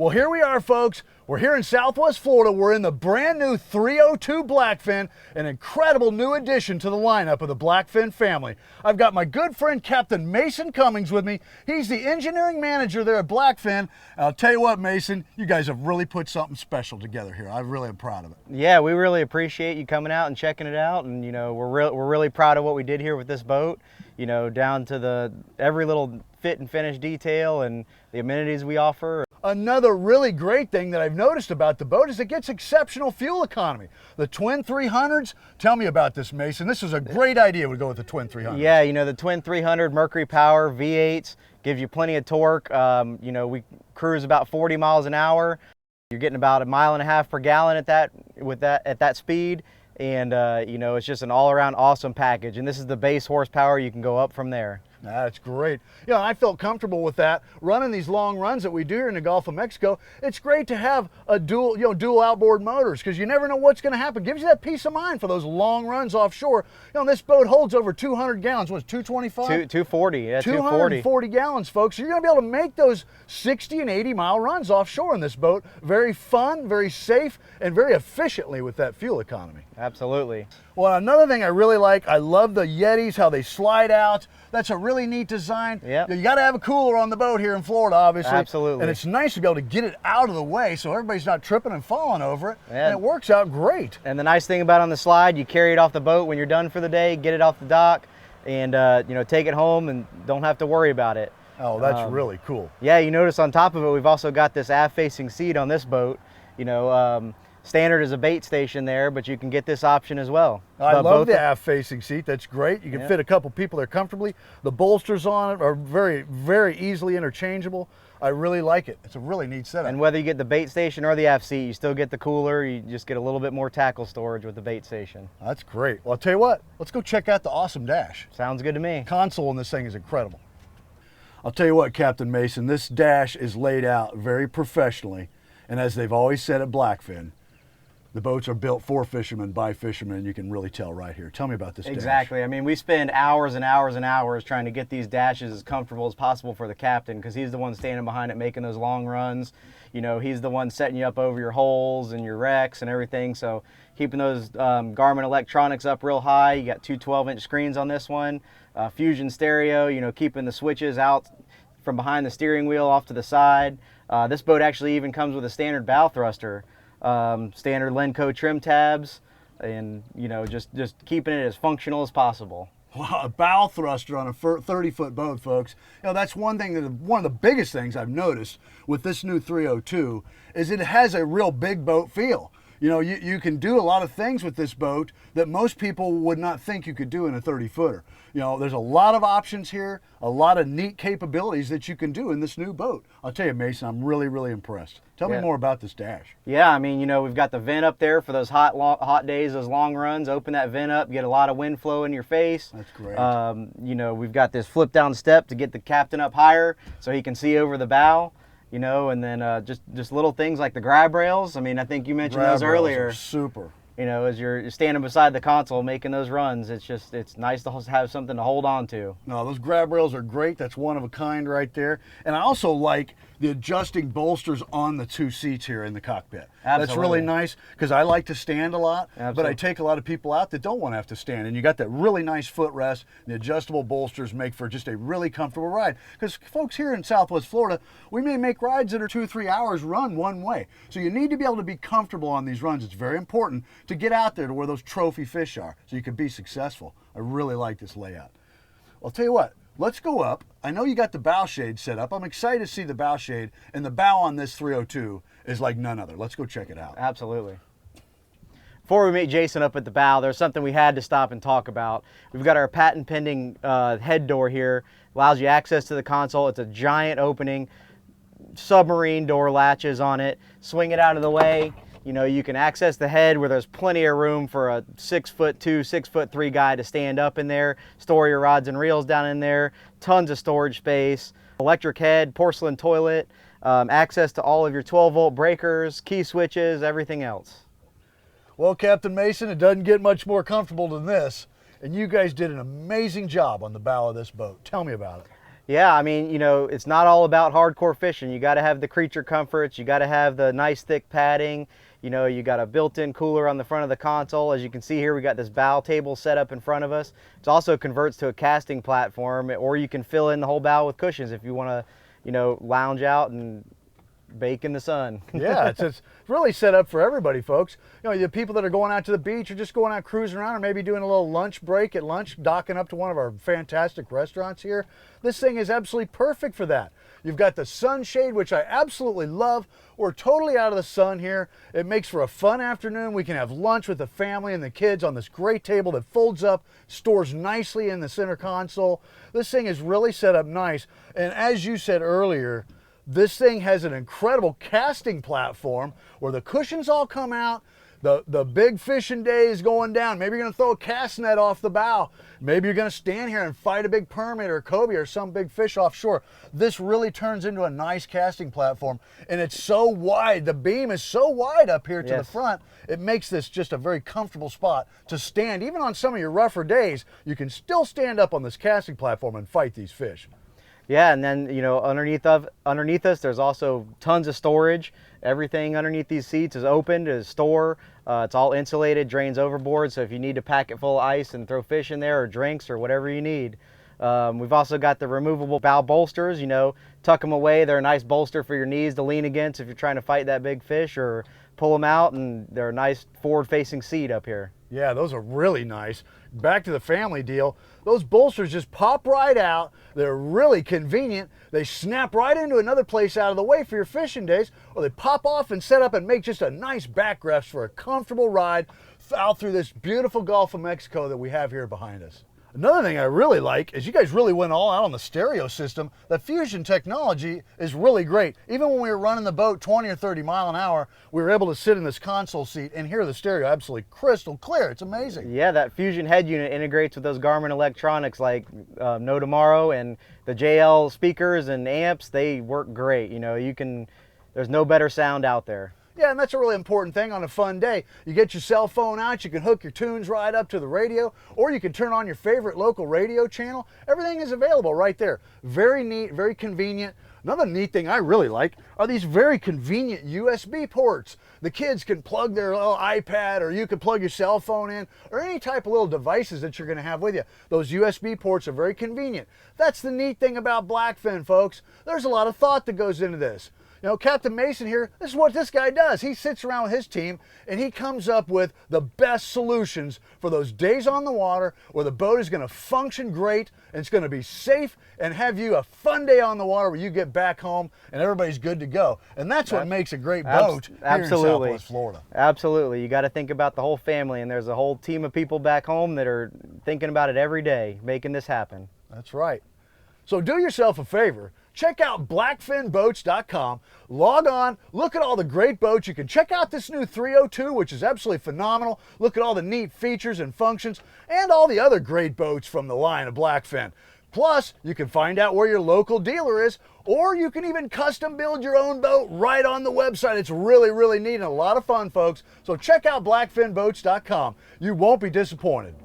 Well, here we are, folks. We're here in Southwest Florida. We're in the brand new 302 Blackfin, an incredible new addition to the lineup of the Blackfin family. I've got my good friend Captain Mason Cummings with me. He's the engineering manager there at Blackfin. I'll tell you what, Mason, you guys have really put something special together here. I really am proud of it. Yeah, we really appreciate you coming out and checking it out, and we're really proud of what we did here with this boat. Down to every little fit and finish detail and the amenities we offer. Another really great thing that I've noticed about the boat is it gets exceptional fuel economy. The Twin 300s, tell me about this, Mason. This is a great idea to go with the Twin 300. Yeah, the Twin 300 Mercury Power V8s gives you plenty of torque. We cruise about 40 miles an hour. You're getting about 1.5 miles per gallon at that speed. And it's just an all-around awesome package. And this is the base horsepower. You can go up from there. That's great. I felt comfortable with that. Running these long runs that we do here in the Gulf of Mexico, it's great to have a dual outboard motors, because you never know what's going to happen. Gives you that peace of mind for those long runs offshore. This boat holds over 200 gallons. What's 225? 240. Yeah, 240 gallons, folks. So you're going to be able to make those 60 and 80 mile runs offshore in this boat. Very fun, very safe, and very efficiently with that fuel economy. Absolutely. Well, another thing I really like, I love the Yetis, how they slide out. That's a really neat design. Yep. You got to have a cooler on the boat here in Florida, obviously. Absolutely. And it's nice to be able to get it out of the way so everybody's not tripping and falling over it. Yeah. And it works out great. And the nice thing about on the slide, you carry it off the boat when you're done for the day, get it off the dock, and take it home and don't have to worry about it. Oh, that's really cool. Yeah, you notice on top of it, we've also got this aft-facing seat on this boat. Standard is a bait station there, but you can get this option as well. I love the aft-facing seat. That's great. You can fit a couple people there comfortably. The bolsters on it are very, very easily interchangeable. I really like it. It's a really neat setup. And whether you get the bait station or the aft seat, you still get the cooler. You just get a little bit more tackle storage with the bait station. That's great. Well, I'll tell you what. Let's go check out the awesome dash. Sounds good to me. Console on this thing is incredible. I'll tell you what, Captain Mason, this dash is laid out very professionally. And as they've always said at Blackfin, the boats are built for fishermen, by fishermen, and you can really tell right here. Tell me about this Exactly. dash. I mean, we spend hours and hours and hours trying to get these dashes as comfortable as possible for the captain, because he's the one standing behind it making those long runs. He's the one setting you up over your holes and your wrecks and everything. So keeping those Garmin electronics up real high. You got two 12-inch screens on this one. Fusion stereo, keeping the switches out from behind the steering wheel off to the side. This boat actually even comes with a standard bow thruster. Standard Lenco trim tabs, and just keeping it as functional as possible. Wow, a bow thruster on a 30-foot boat, folks. That's one of the biggest things I've noticed with this new 302 is it has a real big boat feel. You can do a lot of things with this boat that most people would not think you could do in a 30-footer. There's a lot of options here, a lot of neat capabilities that you can do in this new boat. I'll tell you, Mason, I'm really, really impressed. Tell me more about this dash. Yeah, I mean, we've got the vent up there for those hot days, those long runs. Open that vent up, get a lot of wind flow in your face. That's great. We've got this flip down step to get the captain up higher so he can see over the bow. And then just little things like the grab rails. I mean, I think you mentioned those earlier. Super. As you're standing beside the console making those runs, it's nice to have something to hold on to. No, those grab rails are great. That's one of a kind right there. And I also like the adjusting bolsters on the two seats here in the cockpit. Absolutely. That's really nice, because I like to stand a lot, Absolutely. but I take a lot of people out that don't want to have to stand. And you got that really nice footrest. The adjustable bolsters make for just a really comfortable ride. Because folks here in Southwest Florida, we may make rides that are 2-3 hours run one way. So you need to be able to be comfortable on these runs. It's very important to get out there to where those trophy fish are so you can be successful. I really like this layout. I'll tell you what. Let's go up. I know you got the bow shade set up. I'm excited to see the bow shade, and the bow on this 302 is like none other. Let's go check it out. Absolutely. Before we meet Jason up at the bow, there's something we had to stop and talk about. We've got our patent pending head door here. Allows you access to the console. It's a giant opening, submarine door latches on it. Swing it out of the way. You can access the head where there's plenty of room for a 6'2", 6'3" guy to stand up in there, store your rods and reels down in there, tons of storage space, electric head, porcelain toilet, access to all of your 12-volt breakers, key switches, everything else. Well, Captain Mason, it doesn't get much more comfortable than this, and you guys did an amazing job on the bow of this boat. Tell me about it. Yeah, I mean, you know, it's not all about hardcore fishing. You got to have the creature comforts. You got to have the nice thick padding. You know, you got a built-in cooler on the front of the console. As you can see here, we got this bow table set up in front of us. It also converts to a casting platform, or you can fill in the whole bow with cushions if you want to, you know, lounge out and bake in the sun. Yeah, it's really set up for everybody, folks. You know, the people that are going out to the beach or just going out cruising around, or maybe doing a little lunch break at lunch, docking up to one of our fantastic restaurants here. This thing is absolutely perfect for that. You've got the sunshade, which I absolutely love. We're totally out of the sun here. It makes for a fun afternoon. We can have lunch with the family and the kids on this great table that folds up, stores nicely in the center console. This thing is really set up nice. And as you said earlier, this thing has an incredible casting platform where the cushions all come out. The big fishing day is going down. Maybe you're going to throw a cast net off the bow. Maybe you're going to stand here and fight a big permit or cobia or some big fish offshore. This really turns into a nice casting platform, and it's so wide. The beam is so wide up here to the front. It makes this just a very comfortable spot to stand. Even on some of your rougher days, you can still stand up on this casting platform and fight these fish. Yeah, and then, you know, underneath us, there's also tons of storage. Everything underneath these seats is open to store. It's all insulated, drains overboard, so if you need to pack it full of ice and throw fish in there or drinks or whatever you need. We've also got the removable bow bolsters, you know, tuck them away. They're a nice bolster for your knees to lean against if you're trying to fight that big fish, or pull them out, and they're a nice forward-facing seat up here. Yeah, those are really nice. Back to the family deal, those bolsters just pop right out. They're really convenient. They snap right into another place out of the way for your fishing days, or they pop off and set up and make just a nice backrest for a comfortable ride out through this beautiful Gulf of Mexico that we have here behind us. Another thing I really like is you guys really went all out on the stereo system. The Fusion technology is really great. Even when we were running the boat 20 or 30 mile an hour, we were able to sit in this console seat and hear the stereo absolutely crystal clear. It's amazing. Yeah, that Fusion head unit integrates with those Garmin electronics like No Tomorrow, and the JL speakers and amps. They work great. You know, there's no better sound out there. Yeah, and that's a really important thing on a fun day. You get your cell phone out, you can hook your tunes right up to the radio, or you can turn on your favorite local radio channel. Everything is available right there. Very neat, very convenient. Another neat thing I really like are these very convenient USB ports. The kids can plug their little iPad, or you can plug your cell phone in, or any type of little devices that you're going to have with you. Those USB ports are very convenient. That's the neat thing about Blackfin, folks. There's a lot of thought that goes into this. You know, Captain Mason here, this is what this guy does. He sits around with his team and he comes up with the best solutions for those days on the water where the boat is going to function great and it's going to be safe and have you a fun day on the water where you get back home and everybody's good to go. And that's what makes a great boat here in Southwest Florida. Absolutely. You got to think about the whole family, and there's a whole team of people back home that are thinking about it every day, making this happen. That's right. So do yourself a favor. Check out blackfinboats.com, log on, look at all the great boats. You can check out this new 302, which is absolutely phenomenal. Look at all the neat features and functions and all the other great boats from the line of Blackfin. Plus, you can find out where your local dealer is, or you can even custom build your own boat right on the website. It's really, really neat and a lot of fun, folks. So check out blackfinboats.com. You won't be disappointed.